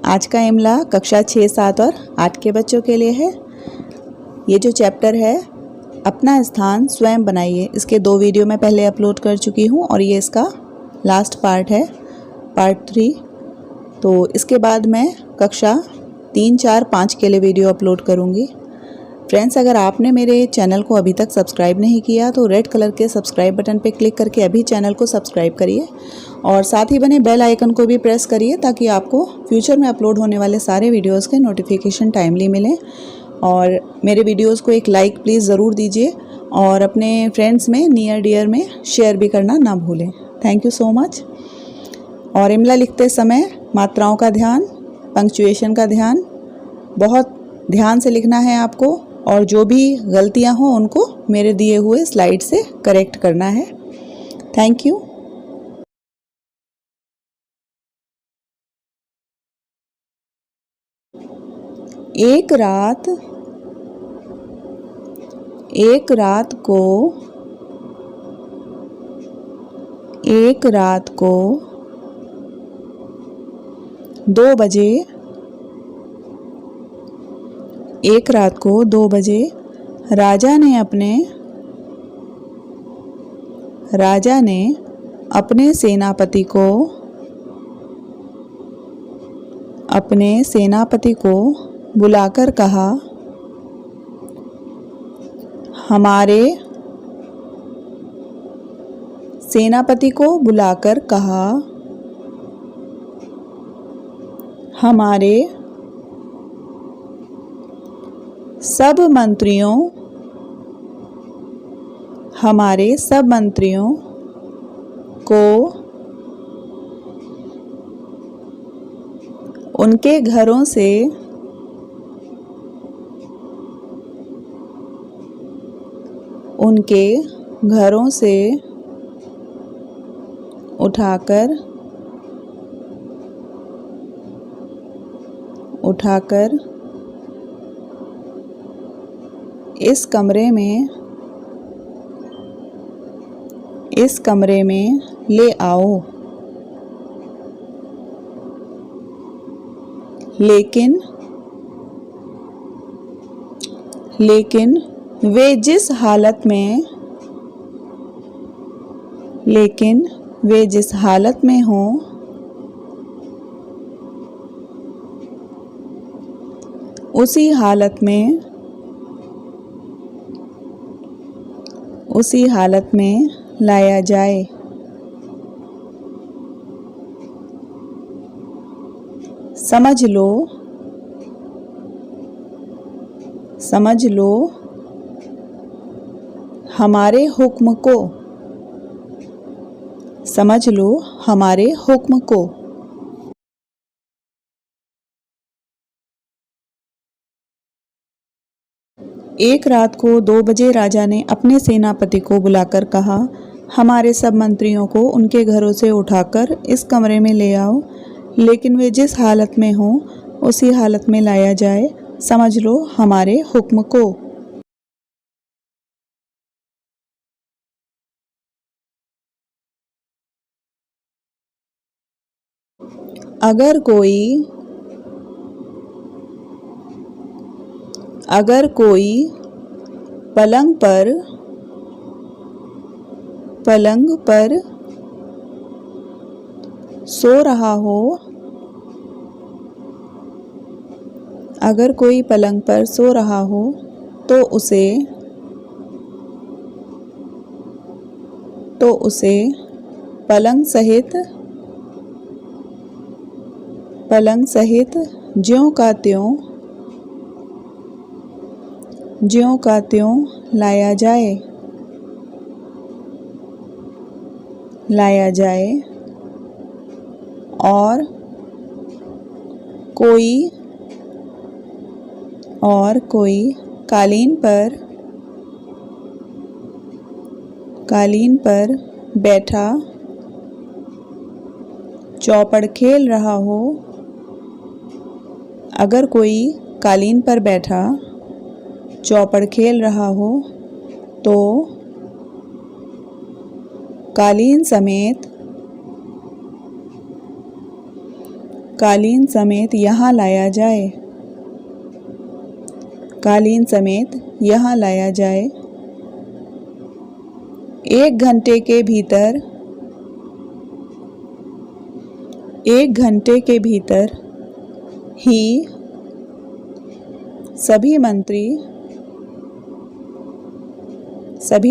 आज का इमला कक्षा 6, 7 और 8 के बच्चों के लिए है। ये जो चैप्टर है अपना स्थान स्वयं बनाइए, इसके 2 वीडियो मैं पहले अपलोड कर चुकी हूँ और ये इसका लास्ट पार्ट है, पार्ट 3। तो इसके बाद मैं कक्षा 3, 4, 5 के लिए वीडियो अपलोड करूँगी। फ्रेंड्स, अगर आपने मेरे चैनल को अभी तक सब्सक्राइब नहीं किया तो रेड कलर के सब्सक्राइब बटन पर क्लिक करके अभी चैनल को सब्सक्राइब करिए और साथ ही बने बेल आइकन को भी प्रेस करिए ताकि आपको फ्यूचर में अपलोड होने वाले सारे वीडियोस के नोटिफिकेशन टाइमली मिलें। और मेरे वीडियोस को एक लाइक प्लीज़ ज़रूर दीजिए और अपने फ्रेंड्स में, नियर डियर में शेयर भी करना ना भूलें। Thank you so much. और इमला लिखते समय मात्राओं का ध्यान, पंक्चुएशन का ध्यान, बहुत ध्यान से लिखना है आपको और जो भी गलतियां हों उनको मेरे दिए हुए स्लाइड से करेक्ट करना है। Thank you. एक रात को 2 बजे, एक रात को 2 बजे राजा ने अपने सेनापति को बुलाकर कहा, हमारे सेनापति को बुलाकर कहा, हमारे सब मंत्रियों को उनके घरों से उठाकर इस कमरे में ले आओ। लेकिन वे जिस हालत में हों उसी हालत में लाया जाए। समझ लो हमारे हुक्म को। एक रात को 2 बजे राजा ने अपने सेनापति को बुलाकर कहा, हमारे सब मंत्रियों को उनके घरों से उठाकर इस कमरे में ले आओ, लेकिन वे जिस हालत में हों उसी हालत में लाया जाए। समझ लो हमारे हुक्म को। अगर कोई पलंग पर सो रहा हो, तो उसे पलंग सहित ज्यों का त्यों लाया जाए और कोई कालीन पर बैठा चौपड़ खेल रहा हो। अगर कोई कालीन पर बैठा चौपड़ खेल रहा हो तो कालीन कालीन समेत यहाँ लाया जाए। कालीन समेत यहाँ लाया जाए। 1 घंटे के भीतर, 1 घंटे के भीतर ही सभी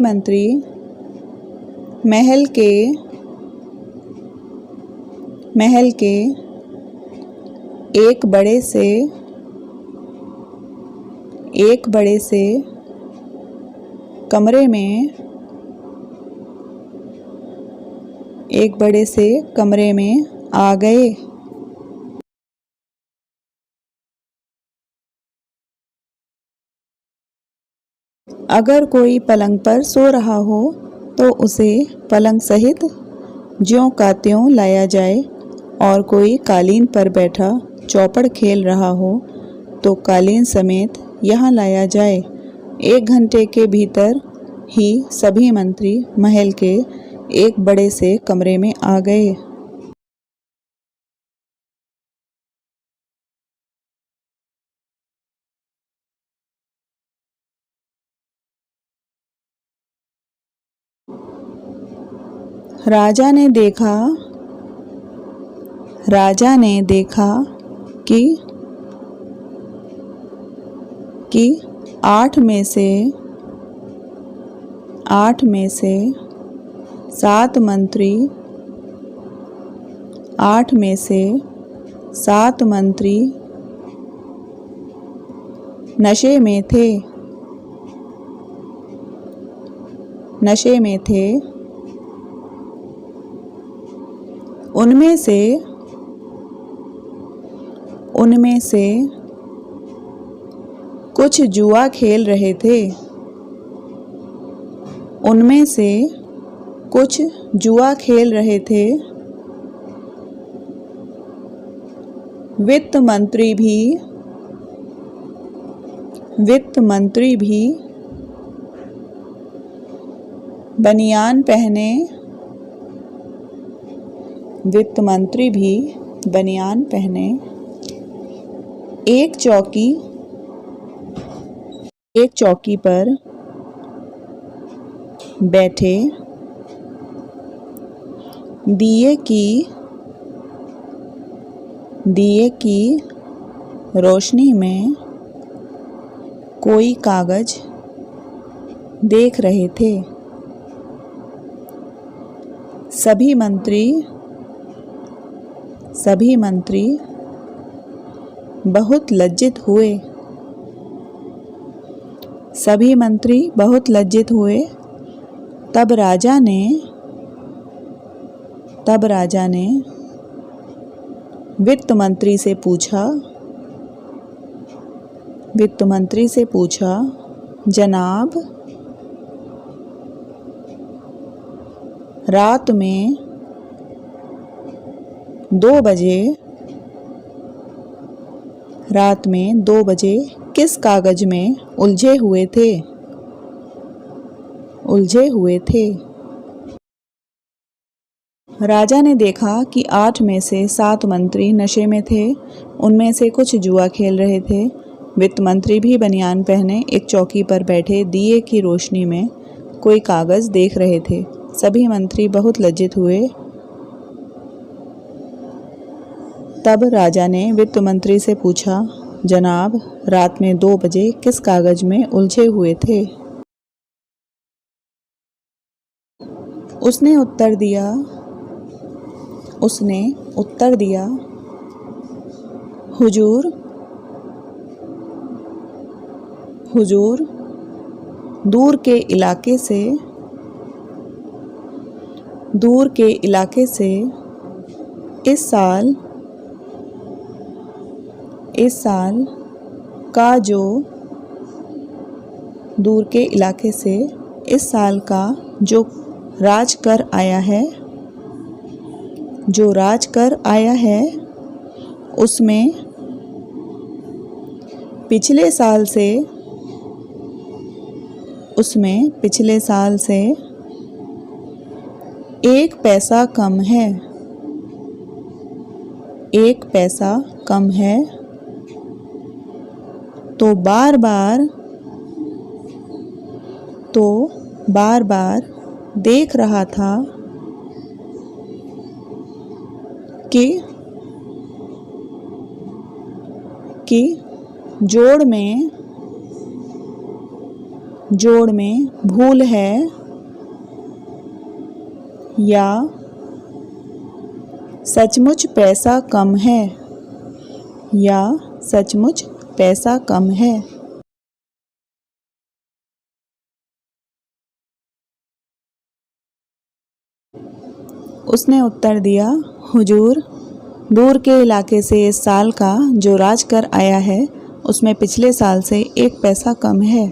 मंत्री महल के एक बड़े से कमरे में आ गए। अगर कोई पलंग पर सो रहा हो तो उसे पलंग सहित ज्यों का त्यों लाया जाए, और कोई कालीन पर बैठा चौपड़ खेल रहा हो तो कालीन समेत यहाँ लाया जाए। 1 घंटे के भीतर ही सभी मंत्री महल के एक बड़े से कमरे में आ गए। राजा ने देखा कि 8 में से 7 मंत्री नशे में थे। उनमें से कुछ जुआ खेल रहे थे। वित्त मंत्री भी बनियान पहने एक चौकी पर बैठे दिए की रोशनी में कोई कागज देख रहे थे। सभी मंत्री बहुत लज्जित हुए। तब राजा ने वित्त मंत्री से पूछा, जनाब, रात में 2 बजे किस कागज में उलझे हुए थे? राजा ने देखा कि 8 में से 7 मंत्री नशे में थे। उनमें से कुछ जुआ खेल रहे थे। वित्त मंत्री भी बनियान पहने एक चौकी पर बैठे दिए की रोशनी में कोई कागज देख रहे थे। सभी मंत्री बहुत लज्जित हुए। तब राजा ने वित्त मंत्री से पूछा, जनाब, रात में 2 बजे किस कागज में उलझे हुए थे? उसने उत्तर दिया, हुजूर, दूर के इलाके से इस साल का जो दूर के इलाके से इस साल का जो राज कर आया है उसमें पिछले साल से 1 पैसा कम है। 1 पैसा कम है, तो बार बार देख रहा था कि जोड़ में भूल है या सचमुच पैसा कम है, या सचमुच पैसा कम है। उसने उत्तर दिया, हुजूर, दूर के इलाके से इस साल का जो राजकर आया है उसमें पिछले साल से 1 पैसा कम है,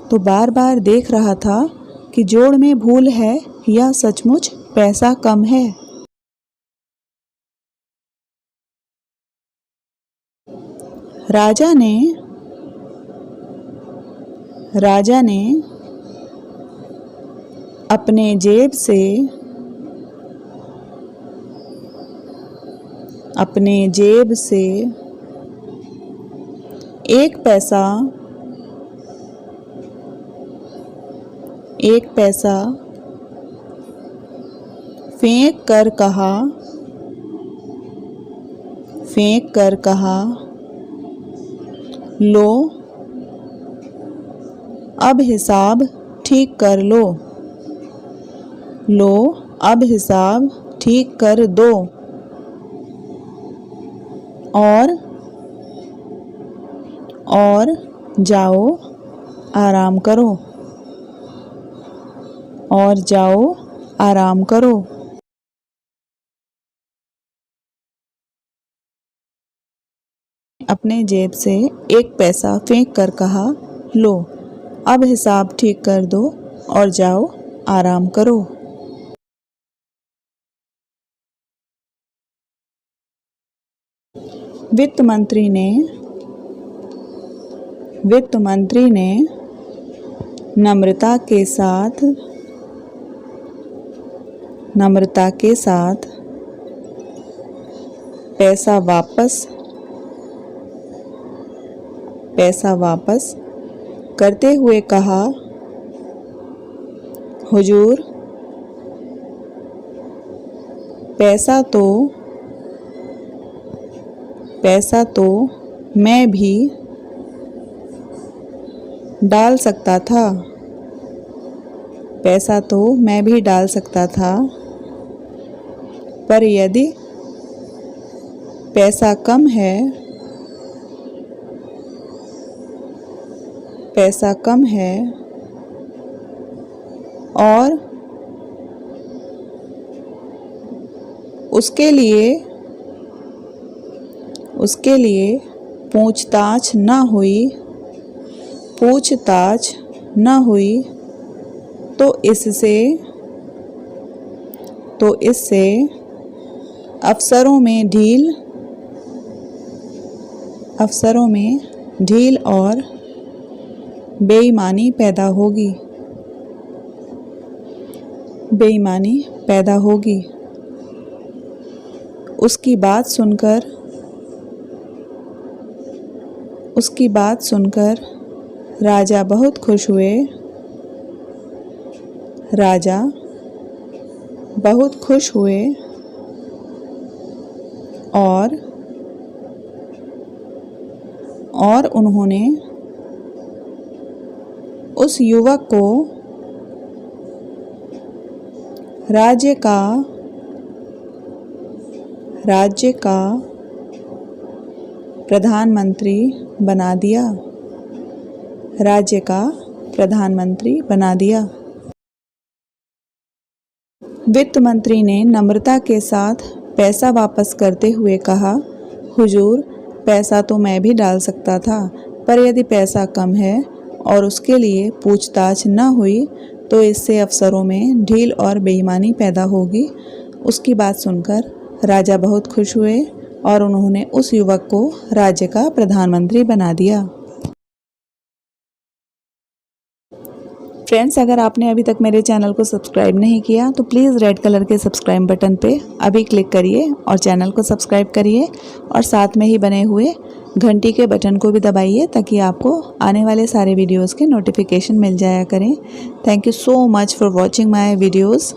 तो बार बार देख रहा था कि जोड़ में भूल है या सचमुच पैसा कम है। राजा ने अपने जेब से 1 पैसा फेंक कर कहा, लो, अब हिसाब ठीक कर लो, लो, अब हिसाब ठीक कर दो, और जाओ आराम करो, और जाओ आराम करो। अपने जेब से 1 पैसा फेंक कर कहा, लो, अब हिसाब ठीक कर दो और जाओ आराम करो। वित्त मंत्री ने नम्रता के साथ पैसा वापस करते हुए कहा, हुजूर, पैसा तो मैं भी डाल सकता था, पैसा तो मैं भी डाल सकता था, पर यदि पैसा कम है और उसके लिए पूछताछ न हुई तो इससे अफसरों में ढील और बेईमानी पैदा होगी। उसकी बात सुनकर राजा बहुत खुश हुए और उन्होंने उस युवक को राज्य का प्रधानमंत्री बना दिया। वित्त मंत्री ने नम्रता के साथ पैसा वापस करते हुए कहा, हुजूर, पैसा तो मैं भी डाल सकता था, पर यदि पैसा कम है और उसके लिए पूछताछ न हुई तो इससे अफसरों में ढील और बेईमानी पैदा होगी। उसकी बात सुनकर राजा बहुत खुश हुए और उन्होंने उस युवक को राज्य का प्रधानमंत्री बना दिया। फ्रेंड्स, अगर आपने अभी तक मेरे चैनल को सब्सक्राइब नहीं किया तो प्लीज़ रेड कलर के सब्सक्राइब बटन पे अभी क्लिक करिए और चैनल को सब्सक्राइब करिए और साथ में ही बने हुए घंटी के बटन को भी दबाइए ताकि आपको आने वाले सारे वीडियोस के नोटिफिकेशन मिल जाया करें। Thank you so much for watching my videos.